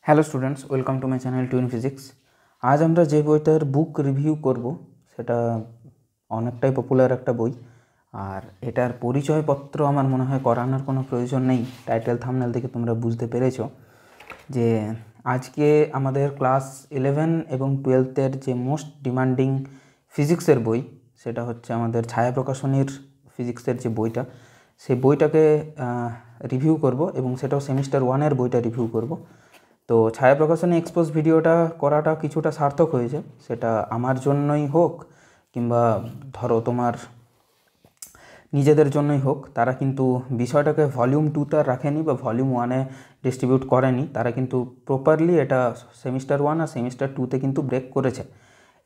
Hello students, welcome to my channel twin physics. আজ আমরা যে বইটার বুক রিভিউ করব সেটা অনেকটাই পপুলার একটা বই, আর এটার পরিচয়পত্র আমার মনে হয় করানোর কোনো প্রয়োজন নেই। টাইটেল থাম্বনেল থেকে তোমরা বুঝতে পেরেছো যে আজকে আমাদের ক্লাস 11 এবং 12-এর যে মোস্ট ডিমান্ডিং ফিজিক্সের বই সেটা হচ্ছে আমাদের ছায়া প্রকাশনীর ফিজিক্সের যে বইটা, সেই বইটাকে রিভিউ করব এবং সেটাও সেমিস্টার 1-এর বইটা রিভিউ করব। তো ছায়া প্রকাশনী এক্সপোজ ভিডিওটা করাটা কিছুটা সার্থক হয়েছে, সেটা আমার জন্যই হোক কিংবা ধরো তোমার নিজেদের জন্যই হোক। তারা কিন্তু বিষয়টাকে ভলিউম 2-তে রাখেনি বা ভলিউম 1-এ ডিস্ট্রিবিউট করেনি, তারা কিন্তু প্রপারলি এটা সেমিস্টার 1 আর সেমিস্টার 2-তে কিন্তু ব্রেক করেছে।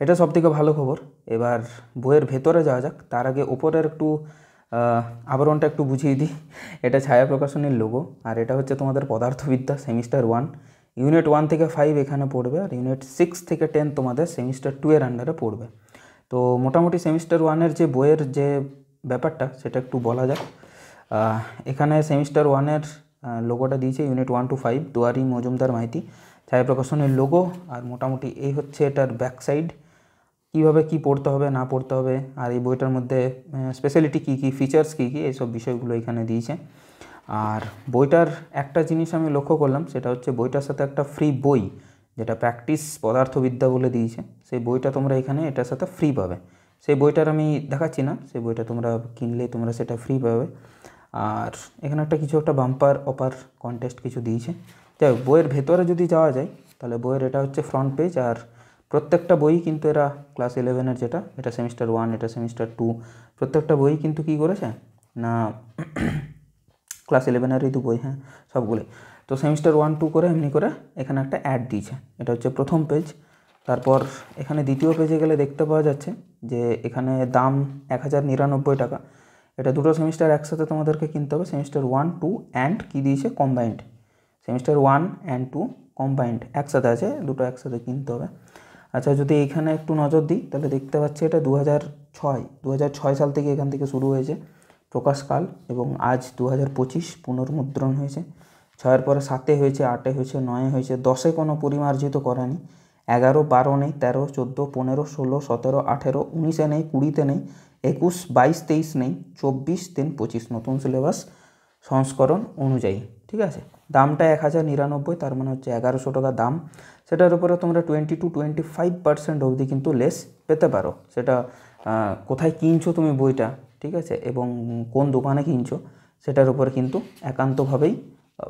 এটা সবথেকে ভালো খবর। এবার বইয়ের ভেতরে যাওয়া যাক, তার আগে ওপরের একটু আবরণটা একটু বুঝিয়ে দিই। এটা ছায়া প্রকাশনীর লোগো, আর এটা হচ্ছে তোমাদের পদার্থবিদ্যা সেমিস্টার 1। ইউনিট 1 থেকে 5 এখানে পড়বে, আর ইউনিট 6 থেকে 10 তোমাদের সেমিস্টার 2-এর আন্ডারে পড়বে। তো মোটামুটি সেমিস্টার 1-এর যে বইয়ের যে ব্যাপারটা সেটা একটু বলা যাক। এখানে সেমিস্টার 1-এর লোগোটা দিয়েছে ইউনিট 1 to 5 দুয়ারি মজুমদার মাইতি, ছায়া প্রকাশনের লোগো। আর মোটামুটি এই হচ্ছে এটার ব্যাক সাইড, কীভাবে কী পড়তে হবে না পড়তে হবে, আর এই বইটার মধ্যে স্পেশালিটি কী কী, ফিচার্স কী কী, এইসব বিষয়গুলো এখানে দিয়েছে। আর বইটার একটা জিনিস আমি লক্ষ্য করলাম, সেটা হচ্ছে বইটার সাথে একটা ফ্রি বই, যেটা প্র্যাকটিস পদার্থবিদ্যা বলে দিয়েছে, সেই বইটা তোমরা এখানে এটার সাথে ফ্রি পাবে। সেই বইটার আমি দেখাচ্ছি না, সেই বইটা তোমরা কিনলে তোমরা সেটা ফ্রি পাবে। আর এখানে কিছু একটা বাম্পার অপার কন্টেস্ট কিছু দিয়েছে। যাই হোক, বইয়ের ভেতরে যদি যাওয়া যায় তাহলে বইয়ের এটা হচ্ছে ফ্রন্ট পেজ। আর প্রত্যেকটা বই কিন্তু এরা ক্লাস 11-এর যেটা, এটা সেমিস্টার 1, এটা সেমিস্টার 2, প্রত্যেকটা বই কিন্তু কী করেছে না ক্লাস 11-এরই তো বই, হ্যাঁ সবগুলোই। তো সেমিস্টার 1, 2 করে এমনি করে এখানে একটা অ্যাড দিয়েছে। এটা হচ্ছে প্রথম পেজ। তারপর এখানে দ্বিতীয় পেজে গেলে দেখতে পাওয়া যাচ্ছে যে এখানে দাম 1099 টাকা। এটা দুটো সেমিস্টার একসাথে তোমাদেরকে কিনতে হবে, সেমিস্টার 1, 2 অ্যান্ড কী দিয়েছে কম্বাইন্ড, সেমিস্টার 1 অ্যান্ড 2 কম্বাইন্ড একসাথে আছে, দুটো একসাথে কিনতে হবে। আচ্ছা, যদি এখানে একটু নজর দিই তাহলে দেখতে পাচ্ছি এটা 2006 সাল থেকে এখান থেকে শুরু হয়েছে প্রকাশকাল, এবং আজ 2025 পুনর্মুদ্রণ হয়েছে। 6-এর পরে 7-এ হয়েছে, 8-এ হয়েছে, 9-এ হয়েছে, 10-এ কোনো পরিমার্জিত করেনি, 11, 12 নেই, 13, 14, 15, 16, 17, 18, 19-এ নেই, 20-তে নেই, 21, 22, 23 নেই, 24, 3, 25 নতুন সিলেবাস সংস্করণ অনুযায়ী। ঠিক আছে, দামটা 1099, তার মানে হচ্ছে 1100 টাকা দাম। সেটার উপরে তোমরা 20 to 25% অবধি কিন্তু লেস পেতে পারো। সেটা কোথায় কিনছো তুমি বইটা, ঠিক আছে, এবং কোন দোকানে কিনছো সেটার উপরে কিন্তু একান্তভাবেই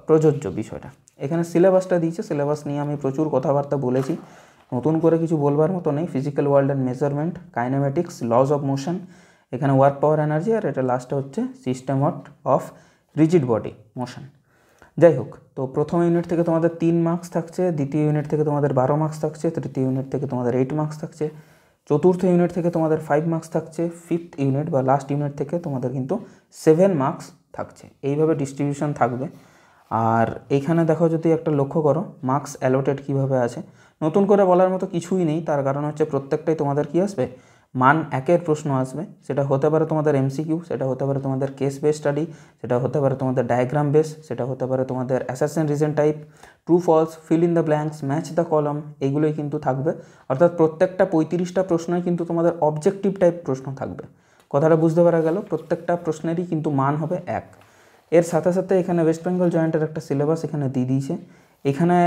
প্রযোজ্য বিষয়টা। এখানে সিলেবাসটা দিয়েছে, সিলেবাস নিয়ে আমি প্রচুর কথাবার্তা বলেছি, নতুন করে কিছু বলবার মতো নেই। Physical world and measurement, kinematics, lodge of motion, এখানে ওয়ার্ক পাওয়ার এনার্জি, আর এটা লাস্টে হচ্ছে system of rigid body motion. যাই হোক, তো প্রথম ইউনিট থেকে তোমাদের 3 মার্কস থাকছে, দ্বিতীয় ইউনিট থেকে তোমাদের 12 মার্কস থাকছে, তৃতীয় ইউনিট থেকে তোমাদের 8 মার্কস থাকছে, চতুর্থ ইউনিট থেকে তোমাদের 5 মার্কস থাকছে, ফিফথ ইউনিট বা লাস্ট ইউনিট থেকে তোমাদের কিন্তু 7 মার্কস থাকছে। এইভাবে ডিস্ট্রিবিউশন থাকবে। আর এইখানে দেখো, যদি একটা লক্ষ্য করো মার্কস অ্যালোটেড কীভাবে আছে, নতুন করে বলার মতো কিছুই নেই। তার কারণ হচ্ছে প্রত্যেকটাই তোমাদের কী আসবে, মান 1-এর প্রশ্ন আসবে। সেটা হতে পারে তোমাদের এমসিকিউ, সেটা হতে পারে তোমাদের কেস বেস স্টাডি, সেটা হতে পারে তোমাদের ডায়াগ্রাম বেস, সেটা হতে পারে তোমাদের assertion reason type, true false, fill in the blanks, match the column, এইগুলোই কিন্তু থাকবে। অর্থাৎ প্রত্যেকটা 35টা প্রশ্নই কিন্তু তোমাদের অবজেক্টিভ টাইপ প্রশ্ন থাকবে। কথাটা বুঝতে পারা গেল? প্রত্যেকটা প্রশ্নেরই কিন্তু মান হবে 1। এর সাথে সাথে এখানে ওয়েস্ট বেঙ্গল জয়েন্টের একটা সিলেবাস এখানে দিয়ে দিয়েছে, এখানে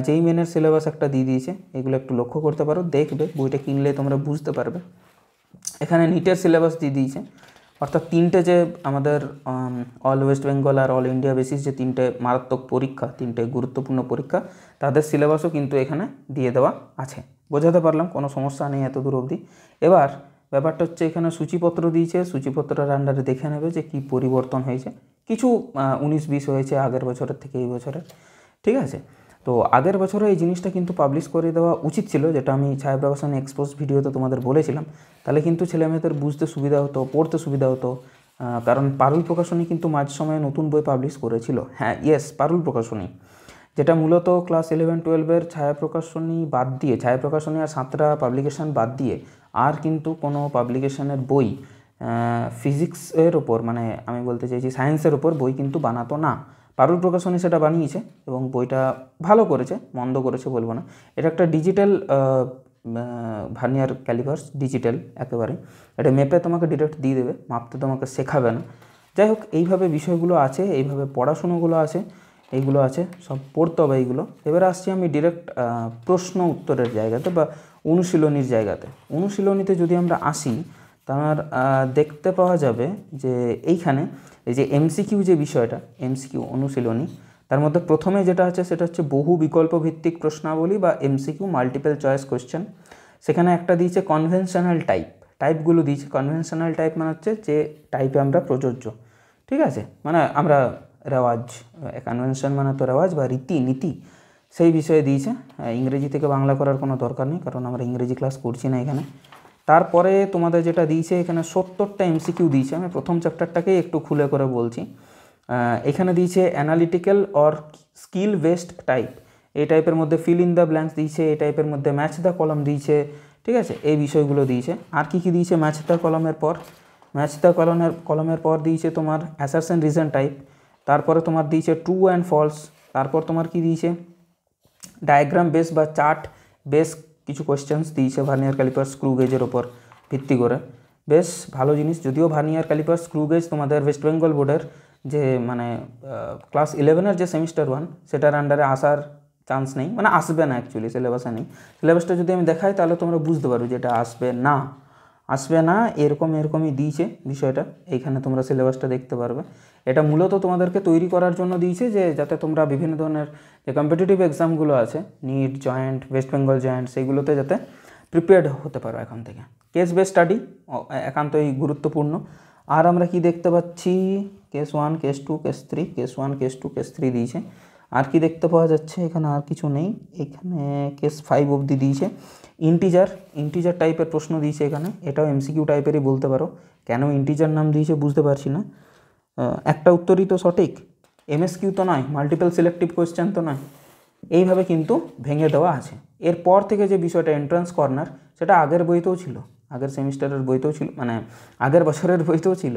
যেই মেনের সিলেবাস একটা দিয়ে দিয়েছে। এগুলো একটু লক্ষ্য করতে পারো, দেখবে বইটা কিনলে তোমরা বুঝতে পারবে। এখানে নিটের সিলেবাস দিয়ে দিয়েছে, অর্থাৎ 3টে যে আমাদের অল ওয়েস্ট বেঙ্গল আর অল ইন্ডিয়া বেসিস যে 3টে মারাত্মক পরীক্ষা, 3টে গুরুত্বপূর্ণ পরীক্ষা, তাদের সিলেবাসও কিন্তু এখানে দিয়ে দেওয়া আছে। বোঝাতে পারলাম? কোনো সমস্যা নেই এত দূর অবধি। এবার ব্যাপারটা হচ্ছে এখানে সূচিপত্র দিয়েছে, সূচিপত্রের আন্ডারে দেখে নেবে যে কী পরিবর্তন হয়েছে। কিছু 19-20 হয়েছে আগের বছরের থেকে এই বছরের, ঠিক আছে। তো আগের বছরে এই জিনিসটা কিন্তু পাবলিশ করে দেওয়া উচিত ছিল, যেটা আমি ছায়া প্রকাশনী এক্সপোজ ভিডিওতে তোমাদের বলেছিলাম। তাহলে কিন্তু ছেলেমেয়েদের বুঝতে সুবিধা হতো, পড়তে সুবিধা হতো। কারণ পারুল প্রকাশনী কিন্তু মাঝ সময়ে নতুন বই পাবলিশ করেছিল। হ্যাঁ, ইয়েস, পারুল প্রকাশনী, যেটা মূলত ক্লাস 11-12-এর ছায়া প্রকাশনী বাদ দিয়ে, ছায়া প্রকাশনী আর সাঁতরা পাবলিকেশান বাদ দিয়ে আর কিন্তু কোনো পাবলিকেশানের বই ফিজিক্সের ওপর, মানে আমি বলতে চাইছি সায়েন্সের ওপর বই কিন্তু বানাতো না। পারুল প্রকাশনী সেটা বানিয়েছে এবং বইটা ভালো করেছে, মন্দ করেছে বলবো না। এটা একটা ডিজিটাল ভার্নিয়ার ক্যালিপার্স, ডিজিটাল একেবারে। এটা মেপে তোমাকে ডিরেক্ট দিয়ে দেবে, মাপতে তোমাকে শেখাবে না। যাই হোক, এইভাবে বিষয়গুলো আছে, এইভাবে পড়াশুনোগুলো আছে, এইগুলো আছে, সব পড়তে হবে এইগুলো। এবারে আসছি আমি ডিরেক্ট প্রশ্ন উত্তরের জায়গাতে বা অনুশীলনীর জায়গাতে। অনুশীলনীতে যদি আমরা আসি, তার দেখতে পাওয়া যাবে যে এইখানে এই যে এমসিকিউ যে বিষয়টা, এমসিকিউ অনুশীলনী, তার মধ্যে প্রথমে যেটা আছে সেটা হচ্ছে বহু বিকল্প ভিত্তিক প্রশ্নাবলী বা এমসিকিউ, মাল্টিপল চয়েস কোশ্চেন। সেখানে একটা দিয়েছে কনভেনশনাল টাইপ, টাইপগুলো দিয়েছে। কনভেনশনাল টাইপ মানে হচ্ছে যে টাইপে আমরা প্রযোজ্য, ঠিক আছে, মানে আমরা রেওয়াজ, কনভেনশন মানে তো রেওয়াজ বা রীতি নীতি, সেই বিষয়ে দিয়েছে। ইংরেজি থেকে বাংলা করার কোনো দরকার নেই, কারণ আমরা ইংরেজি ক্লাস করছি না এখানে। তারপরে তোমাদের যেটা দিয়েছে এখানে 70টা এমসিকিউ দিয়েছে। আমি প্রথম চ্যাপ্টারটাকেই একটু খুলে করে বলছি। এখানে দিয়েছে analytical or skill based type, এই টাইপের মধ্যে ফিল ইন দ্য ব্ল্যাঙ্কস দিয়েছে, এই টাইপের মধ্যে ম্যাচ দ্য কলাম দিয়েছে, ঠিক আছে, এই বিষয়গুলো দিয়েছে। আর কি কি দিয়েছে ম্যাচ দ্য কলামের পর? ম্যাচ দ্য কলামের পর দিয়েছে তোমার অ্যাসারশন রিজন টাইপ, তারপরে তোমার দিয়েছে ট্রু অ্যান্ড ফলস, তারপর তোমার কি দিয়েছে ডায়াগ্রাম বেস বা চার্ট বেস কিছু কোয়েশ্চেন্স দিয়েছে ভার্নিয়ার ক্যালিপার স্ক্রু গেজের ওপর ভিত্তি করে। বেশ ভালো জিনিস, যদিও ভার্নিয়ার ক্যালিপার স্ক্রু গেজ তোমাদের ওয়েস্ট বেঙ্গল বোর্ডের যে মানে ক্লাস 11-এর যে সেমিস্টার 1 সেটার আন্ডারে আসার চান্স নেই, মানে আসবে না, অ্যাকচুয়ালি সিলেবাসে নেই। সিলেবাসটা যদি আমি দেখাই তাহলে তোমরা বুঝতে পারবে যে এটা আসবে না, এরকমই দিয়েছে বিষয়টা। এইখানে তোমরা সিলেবাসটা দেখতে পারবে। এটা মূলত তোমাদেরকে তৈরি করার জন্য দিয়েছে, যে যাতে তোমরা বিভিন্ন ধরনের যে কম্পিটিটিভ এক্সামগুলো আছে, NEET, joint, West Bengal joint, সেইগুলোতে যাতে প্রিপেয়ার্ড হতে পারো এখন থেকে। কেস বেস স্টাডি একান্তই গুরুত্বপূর্ণ। আর আমরা কি দেখতে পাচ্ছি, case 1, case 2, case 3, case 1, case 2, case 3 দিয়েছে। আর কি দেখতে পাওয়া যাচ্ছে এখানে? আর কিছু নেই। এখানে কেস 5 অবধি দিয়েছে। ইন্টিজার টাইপের প্রশ্ন দিয়েছে এখানে, এটাও এমসিকিউ টাইপেরই বলতে পারো। কেন ইন্টিজার নাম দিয়েছে বুঝতে পারছি না। একটা উত্তরই তো সঠিক, এমএসকিউ তো নয়, মাল্টিপল সিলেক্টিভ কোয়েশ্চেন তো নয়। এইভাবে কিন্তু ভেঙে দেওয়া আছে। এরপর থেকে যে বিষয়টা এন্ট্রান্স কর্নার, সেটা আগের বইতেও ছিল, আগের সেমিস্টারের বইতেও ছিল, মানে আগের বছরের বইতেও ছিল।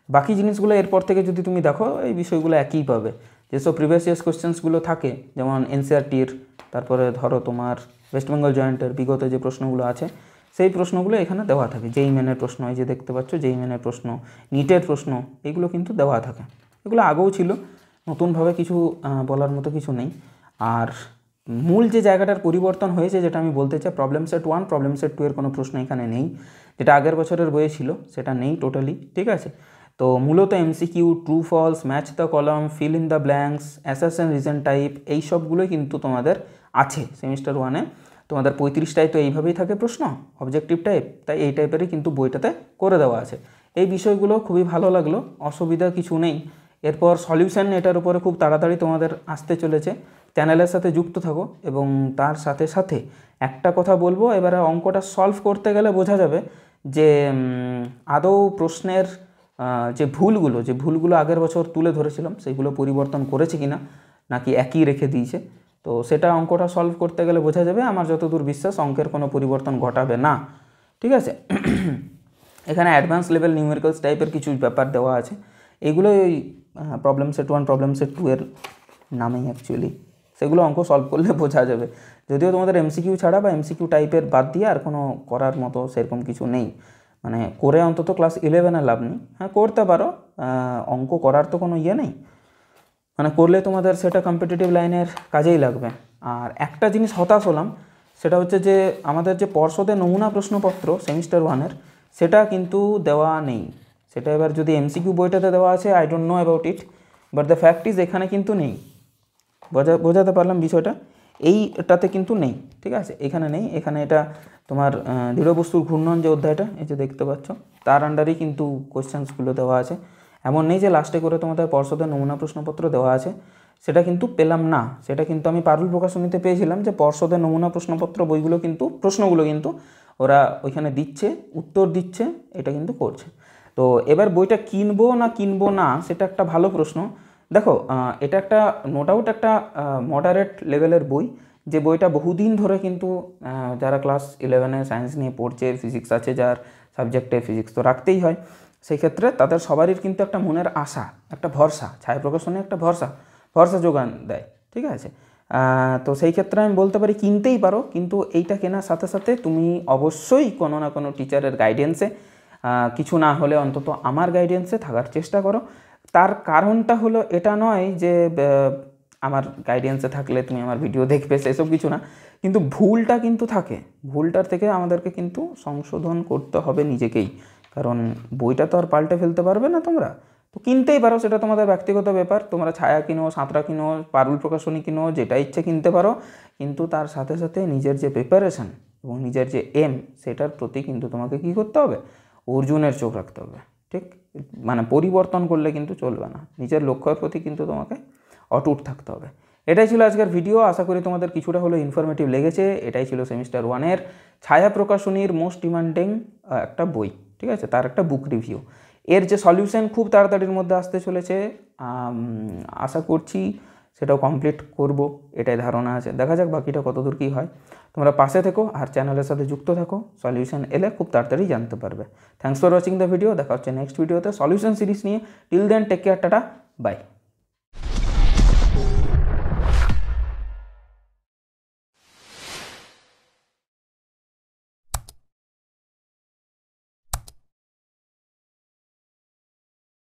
বাকি জিনিসগুলো এরপর থেকে যদি তুমি দেখো, এই বিষয়গুলো একই পাবে। যেসব প্রিভিয়াস ইয়ার্স কোয়েশ্চেন্সগুলো থাকে, যেমন এনসিআরটির, তারপরে ধরো তোমার ওয়েস্ট বেঙ্গল জয়েন্টের বিগত যে প্রশ্নগুলো আছে, সেই প্রশ্নগুলো এখানে দেওয়া থাকে। যেই মেনের প্রশ্ন, এই যে দেখতে পাচ্ছ যেই মেনের প্রশ্ন, নিটের প্রশ্ন, এগুলো কিন্তু দেওয়া থাকে। এগুলো আগেও ছিল, নতুনভাবে কিছু বলার মতো কিছু নেই। আর মূল যে জায়গাটার পরিবর্তন হয়েছে, যেটা আমি বলতে চাই, প্রবলেম সেট 1, প্রবলেম সেট 2 এর কোনো প্রশ্ন এখানে নেই। যেটা আগের বছরের বইয়ে ছিল সেটা নেই টোটালি, ঠিক আছে। তো মূলত MCQ, true false, match the column, fill in the blanks, assertion reason type, এই সবগুলোই কিন্তু তোমাদের আছে সেমিস্টার 1-এ। তোমাদের 35টাই তো এইভাবেই থাকে প্রশ্ন, অবজেক্টিভ টাইপ, তাই এই টাইপেরই কিন্তু বইটাতে করে দেওয়া আছে। এই বিষয়গুলো খুবই ভালো লাগলো, অসুবিধা কিছু নেই। এরপর সলিউশন, এটার উপরে খুব তাড়াতাড়ি তোমাদের আসতে চলেছে। চ্যানেলের সাথে যুক্ত থাকো। এবং তার সাথে সাথে একটা কথা বলবো, এবারে অঙ্কটা সলভ করতে গেলে বোঝা যাবে যে আদৌ প্রশ্নের যে ভুলগুলো আগের বছর তুলে ধরেছিলাম, সেইগুলো পরিবর্তন করেছে কিনা, নাকি একই রেখে দিয়েছে। তো সেটা অঙ্কটা সলভ করতে গেলে বোঝা যাবে। আমার যতদূর বিশ্বাস, অঙ্কের কোনো পরিবর্তন ঘটাবে না, ঠিক আছে। এখানে অ্যাডভান্স লেভেল নিউমেরিক্যালস টাইপের কিছু ব্যাপার দেওয়া আছে। এগুলো ওই প্রবলেম সেট 1, প্রবলেম সেট 2 এর নামেই অ্যাকচুয়ালি। সেগুলো অঙ্ক সলভ করলে বোঝা যাবে। যদিও তোমাদের এমসিকিউ ছাড়া বা এমসিকিউ টাইপের বাদ দিয়ে আর কোনো করার মতো সেরকম কিছু নেই, মানে করে অন্তত ক্লাস 11-এ লাভ নেই। হ্যাঁ, করতে পারো, অঙ্ক করার তো কোনো ইয়ে নেই, মানে করলে তোমাদের সেটা কম্পিটিটিভ লাইনের কাজেই লাগবে। আর একটা জিনিস হতাশ হলাম, সেটা হচ্ছে যে আমাদের যে পর্ষদের নমুনা প্রশ্নপত্র সেমিস্টার 1-এর, সেটা কিন্তু দেওয়া নেই। সেটা এবার যদি এমসিকিউ বইটাতে দেওয়া আছে, I don't know about it, but the fact is এখানে কিন্তু নেই। বোঝাতে পারলাম বিষয়টা? এইটাতে কিন্তু নেই, ঠিক আছে, এখানে নেই। এখানে এটা তোমার দৃঢ় বস্তুর ঘূর্ণন যে অধ্যায়টা, এই যে দেখতে পাচ্ছ, তার আন্ডারেই কিন্তু কোয়েশ্চেন্সগুলো দেওয়া আছে। এমন নেই যে লাস্টে করে তোমাদের পর্ষদের নমুনা প্রশ্নপত্র দেওয়া আছে, সেটা কিন্তু পেলাম না। সেটা কিন্তু আমি পারুল প্রকাশনীতে পেয়েছিলাম, যে পর্ষদের নমুনা প্রশ্নপত্র প্রশ্নগুলো কিন্তু ওরা ওইখানে দিচ্ছে, উত্তর দিচ্ছে, এটা কিন্তু করছে। তো এবার বইটা কিনবো না সেটা একটা ভালো প্রশ্ন। দেখো, এটা একটা নো ডাউট একটা মডারেট লেভেলের বই, যে বইটা বহুদিন ধরে কিন্তু যারা ক্লাস 11-এ সায়েন্স নিয়ে পড়ছে, ফিজিক্স আছে যার সাবজেক্টে, ফিজিক্স তো রাখতেই হয়, সেই ক্ষেত্রে তাদের সবারই কিন্তু একটা মনের আশা, একটা ভরসা, ছায়া প্রকাশনী একটা ভরসা যোগান দেয়, ঠিক আছে। তো সেই ক্ষেত্রে আমি বলতে পারি কিনতেই পারো, কিন্তু এইটা কেনার সাথে সাথে তুমি অবশ্যই কোনো না কোনো টিচারের গাইডেন্সে, কিছু না হলে অন্তত আমার গাইডেন্সে থাকার চেষ্টা করো। তার কারণটা হলো এটা নয় যে আমার গাইডেন্সে থাকলে তুমি আমার ভিডিও দেখবে, সেসব কিছু না, কিন্তু ভুলটা কিন্তু থাকে, ভুলটার থেকে আমাদেরকে কিন্তু সংশোধন করতে হবে নিজেকেই, কারণ বইটা তো আর পাল্টে ফেলতে পারবে না তোমরা। তো কিনতেই পারো, সেটা তোমাদের ব্যক্তিগত ব্যাপার, তোমরা ছায়া কিনো, সাঁতরা কিনো, পারুল প্রকাশনী কিনো, যেটা ইচ্ছে কিনতে পারো, কিন্তু তার সাথে সাথে নিজের যে প্রিপারেশন এবং নিজের যে এম, সেটার প্রতি কিন্তু তোমাকে কী করতে হবে, অর্জুনের চোখ রাখতে হবে, ঠিক। মানে পরিবর্তন করলে কিন্তু চলবে না, নিজের লক্ষ্যের প্রতি কিন্তু তোমাকে অটুট থাকতে হবে। এটাই ছিল আজকের ভিডিও, আশা করি তোমাদের কিছুটা হলো ইনফরমেটিভ লেগেছে। এটাই ছিল সেমিস্টার 1-এর ছায়া প্রকাশনীর মোস্ট ডিমান্ডিং একটা বই, ঠিক আছে, তার একটা বুক রিভিউ। এর যে সলিউশন খুব তাড়াতাড়ির মধ্যে আসতে চলেছে, আশা করছি সেটাও কমপ্লিট করব, এটাই ধারণা আছে। দেখা যাক বাকিটা কতদূর কী হয়। তোমরা পাশে থেকো আর চ্যানেলের সাথে যুক্ত থাকো, সলিউশন এলে খুব তাড়াতাড়ি জানতে পারবে। Thanks for watching the video, দেখা হচ্ছে নেক্সট ভিডিওতে সলিউশন সিরিজ নিয়ে। Till then take care, tata, by.